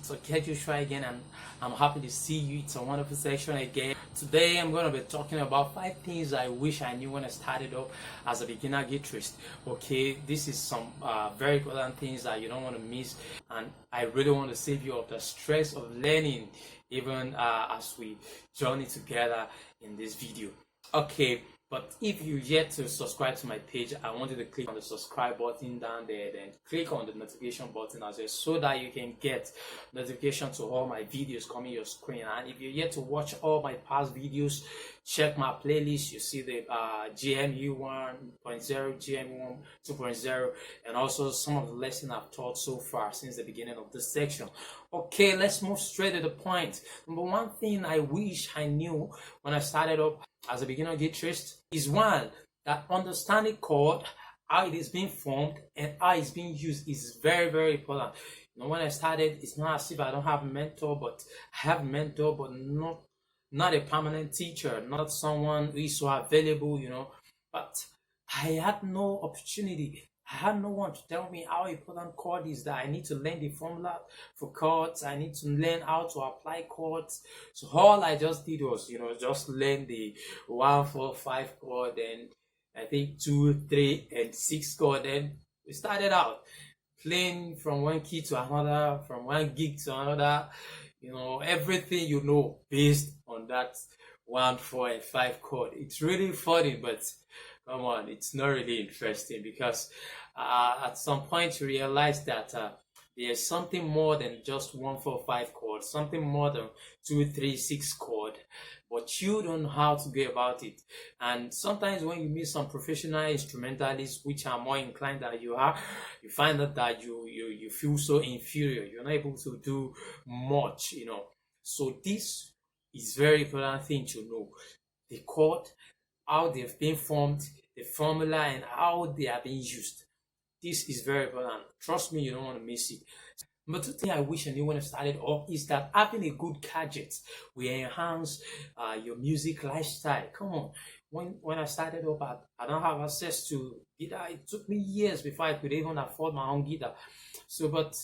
It's okay to try again, and I'm happy to see you. It's a wonderful session again. Today I'm going to be talking about 5 things I wish I knew when I started off as a beginner guitarist. Okay, this is some very important things that you don't want to miss, and I really want to save you of the stress of learning, even as we journey together in this video. Okay, but if you yet to subscribe to my page, I want you to click on the subscribe button down there, then click on the notification button as well, so that you can get notification to all my videos coming your screen. And if you're yet to watch all my past videos, check my playlist. You see the GMU 1.0, GMU 2.0, and also some of the lessons I've taught so far since the beginning of this section. Okay, let's move straight to the point. Number one thing I wish I knew when I started up as a beginner guitarist is one, that understanding chord, how it is being formed and how it's being used is very, very important. You know, when I started, it's not as if I don't have a mentor, but I have a mentor, but not a permanent teacher, not someone who is so available, you know. But I had no opportunity. I had no one to tell me how important chord is, that I need to learn the formula for chords. I need to learn how to apply chords. So all I just did was, you know, just learn the 1, 4, 5 chord, and I think 2, 3, and 6 chord. Then we started out playing from one key to another, from one gig to another. You know, everything you know based on that 1, 4, and 5 chord. It's really funny, but come on, it's not really interesting, because at some point you realize that there's something more than just 1, 4, 5 chords, something more than 2, 3, 6 chord, but you don't know how to go about it. And sometimes when you meet some professional instrumentalists, which are more inclined than you are, you find out that you feel so inferior. You're not able to do much, you know. So this is very important thing to know: the chord, how they've been formed, the formula, and how they are being used. This is very important. Trust me, you don't want to miss it. But the thing I wish I knew when I started off is that having a good gadget will enhance your music lifestyle. Come on. When I started off, I don't have access to guitar. It took me years before I could even afford my own guitar. So, but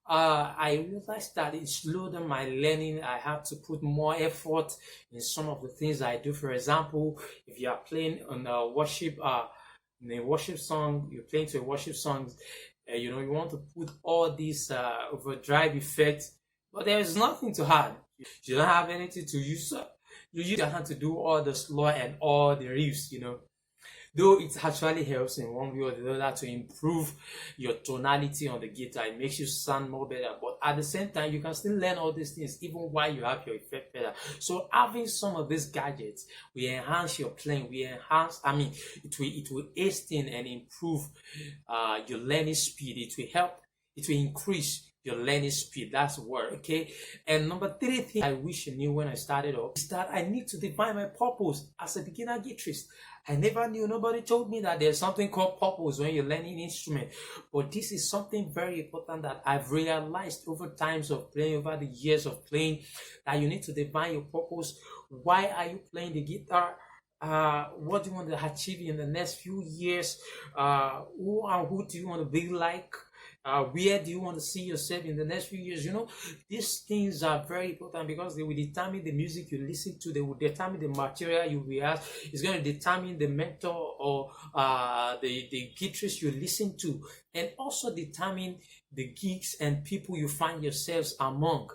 I realized that it slowed down my learning. I had to put more effort in some of the things I do. For example, if you are playing on a worship, in a worship song, you're playing to a worship song, you know, you want to put all these overdrive effects, but there is nothing to add. You don't have anything to use. So you use your hand to do all the slow and all the riffs, you know. Though it actually helps in one way or the other to improve your tonality on the guitar. It makes you sound more better. But at the same time, you can still learn all these things even while you have your effect pedal. So having some of these gadgets will enhance your playing. It will hasten and improve your learning speed. It will help. It will increase your learning speed. That's the word, okay? And number 3 thing I wish I knew when I started off is that I need to define my purpose as a beginner guitarist. I never knew. Nobody told me that there's something called purpose when you're learning instrument. But this is something very important that I've realized over times of playing, over the years of playing, that you need to define your purpose. Why are you playing the guitar? What do you want to achieve in the next few years? Who do you want to be like? Where do you want to see yourself in the next few years? You know, these things are very important, because they will determine the music you listen to. They will determine the material you will have. It's going to determine the mentor or the guitarist you listen to, and also determine the gigs and people you find yourselves among.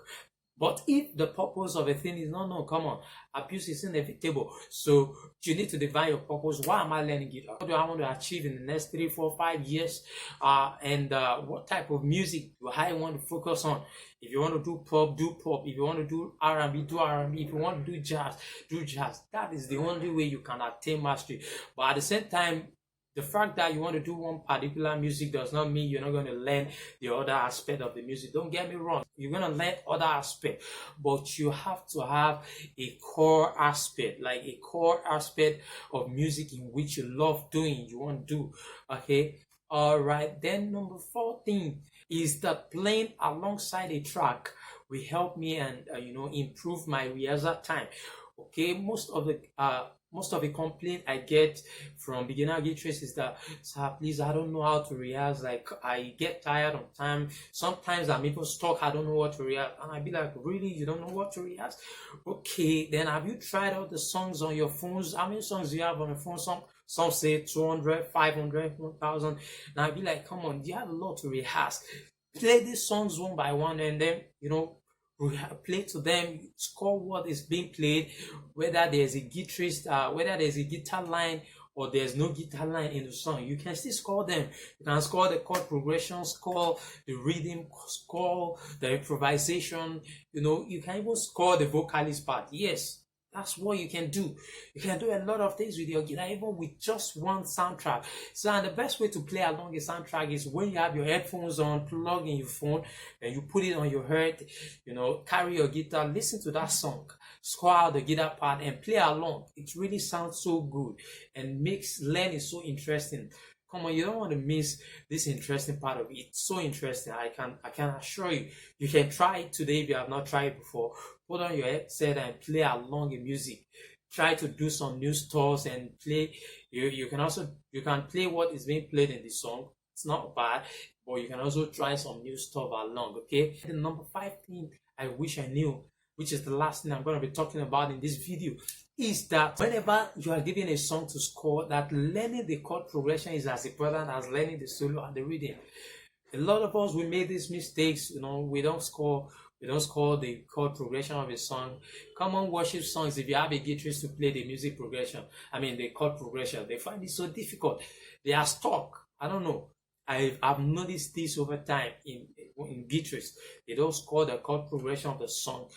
But if the purpose of a thing is no, come on, abuse is inevitable. So you need to define your purpose. Why am I learning guitar? What do I want to achieve in the next 3, 4, 5 years? And what type of music do I want to focus on? If you want to do pop, do pop. If you want to do R&B, do R&B. If you want to do jazz, do jazz. That is the only way you can attain mastery. But at the same time, the fact that you want to do one particular music does not mean you're not going to learn the other aspect of the music. Don't get me wrong. You're going to learn other aspects, but you have to have a core aspect, like a core aspect of music in which you love doing, you want to do. Okay. All right. Then number 4 thing is that playing alongside a track will help me and, improve my rehearsal time. Okay. Most of the most of the complaint I get from beginner guitarists is that, sir, please, I don't know how to rehearse. Like, I get tired on time. Sometimes I'm even stuck. I don't know what to rehearse. And I'd be like, really? You don't know what to rehearse? Okay, then have you tried out the songs on your phones? How many songs do you have on your phone? Some say 200, 500, 1000. And I'd be like, come on, you have a lot to rehearse. Play these songs one by one, and then, play to them, score what is being played, whether there's a guitarist, whether there's a guitar line or there's no guitar line in the song. You can still score them. You can score the chord progression, score the rhythm, score the improvisation. You can even score the vocalist part. Yes, that's what you can do. You can do a lot of things with your guitar, even with just one soundtrack. So, and the best way to play along a soundtrack is when you have your headphones on, plug in your phone, and you put it on your head, carry your guitar, listen to that song, score out the guitar part, and play along. It really sounds so good and makes learning so interesting. Come on, you don't want to miss this interesting part of it. It's so interesting. I can assure you, you can try it today if you have not tried it before. Put on your headset and play along in music. Try to do some new stuff and play. You can play what is being played in the song. It's not bad, but you can also try some new stuff along. Okay. The number 5 thing I wish I knew, which is the last thing I'm going to be talking about in this video, is that whenever you are given a song to score, that learning the chord progression is as important as learning the solo and the rhythm. A lot of us, we made these mistakes. We don't score the chord progression of a song. Common worship songs, if you have a guitarist to play the music progression, the chord progression, they find it so difficult. They are stuck. I don't know. I've noticed this over time in guitarists. They don't score the chord progression of the song,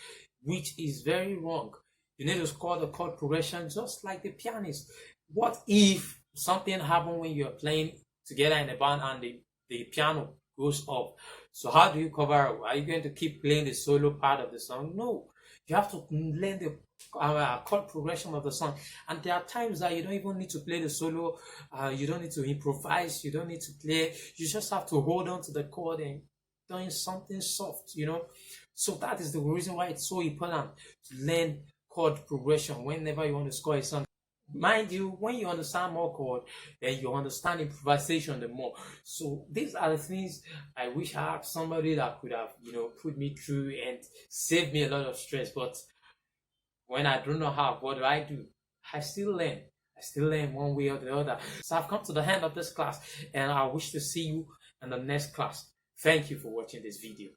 which is very wrong. You need to score the chord progression just like the pianist. What if something happened when you're playing together in a band and the piano goes up? So how do you cover up? Are you going to keep playing the solo part of the song? No. You have to learn the chord progression of the song. And there are times that you don't even need to play the solo. You don't need to improvise. You don't need to play. You just have to hold on to the chord and doing something soft, So that is the reason why it's so important to learn chord progression whenever you want to score a song. Mind you, when you understand more chord, then you understand improvisation the more. So these are the things I wish I had somebody that could have, put me through and save me a lot of stress. But when I don't know how, what do? I still learn. I still learn one way or the other. So I've come to the end of this class, and I wish to see you in the next class. Thank you for watching this video.